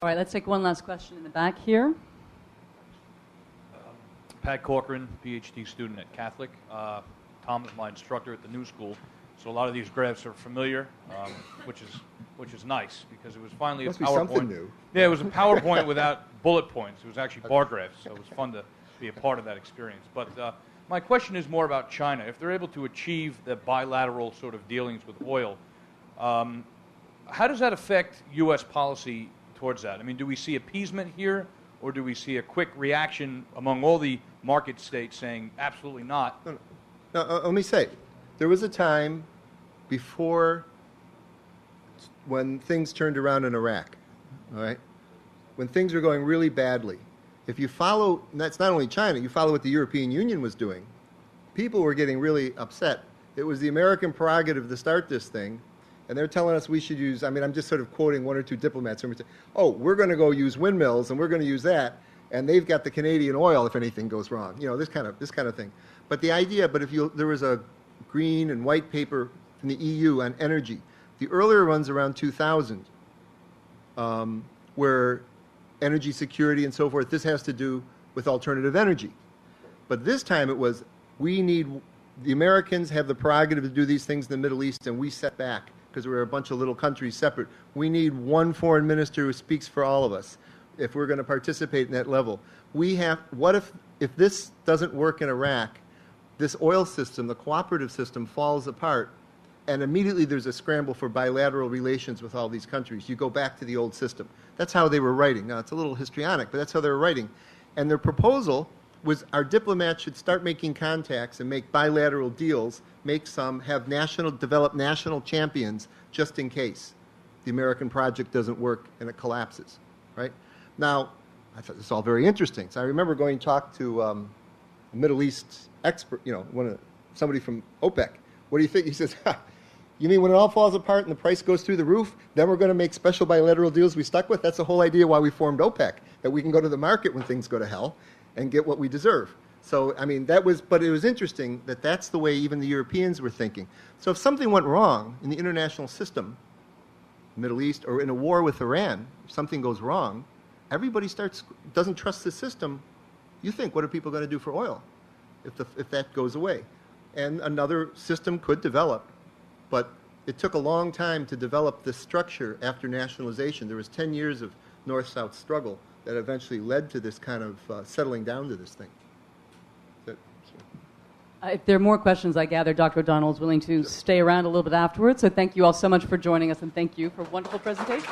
All right, let's take one last question in the back here. Pat Corcoran, PhD student at Catholic. Tom is my instructor at the New School, so a lot of these graphs are familiar, which is nice because it was finally Must a be PowerPoint. something new. Yeah, it was a PowerPoint without bullet points. It was actually bar graphs, so it was fun to be a part of that experience. But my question is more about China. If they're able to achieve the bilateral sort of dealings with oil, how does that affect U.S. policy towards that? I mean, do we see appeasement here, or do we see a quick reaction among all the market states saying absolutely not? No, let me say, there was a time before when things turned around in Iraq, all right? When things were going really badly. If you follow, and that's not only China, you follow what the European Union was doing, people were getting really upset. It was the American prerogative to start this thing, and they're telling us we should use, I mean, I'm just sort of quoting one or two diplomats, and oh, we're going to go use windmills, and we're going to use that, and they've got the Canadian oil if anything goes wrong. You know, this kind of thing. But the idea, there was a green and white paper from the EU on energy. The earlier ones around 2000 were energy security and so forth. This has to do with alternative energy. But this time it was, the Americans have the prerogative to do these things in the Middle East, and we set back because we're a bunch of little countries separate. We need one foreign minister who speaks for all of us if we're going to participate in that level. What if this doesn't work in Iraq, this oil system, the cooperative system, falls apart, and immediately there's a scramble for bilateral relations with all these countries. You go back to the old system. That's how they were writing. Now, it's a little histrionic, but that's how they were writing. And their proposal was our diplomats should start making contacts and make bilateral deals, develop national champions just in case the American project doesn't work and it collapses, right? Now, I thought this all very interesting. So I remember going to talk to a Middle East expert, somebody from OPEC. What do you think? He says, you mean when it all falls apart and the price goes through the roof, then we're going to make special bilateral deals we stuck with? That's the whole idea why we formed OPEC, that we can go to the market when things go to hell and get what we deserve. So, I mean, but it was interesting that that's the way even the Europeans were thinking. So if something went wrong in the international system, Middle East, or in a war with Iran, if something goes wrong, everybody doesn't trust the system. You think, what are people going to do for oil if that goes away? And another system could develop, but it took a long time to develop this structure after nationalization. There was 10 years of North-South struggle that eventually led to this kind of settling down to this thing. If there are more questions, I gather Dr. O'Donnell is willing to stay around a little bit afterwards. So thank you all so much for joining us, and thank you for a wonderful presentation.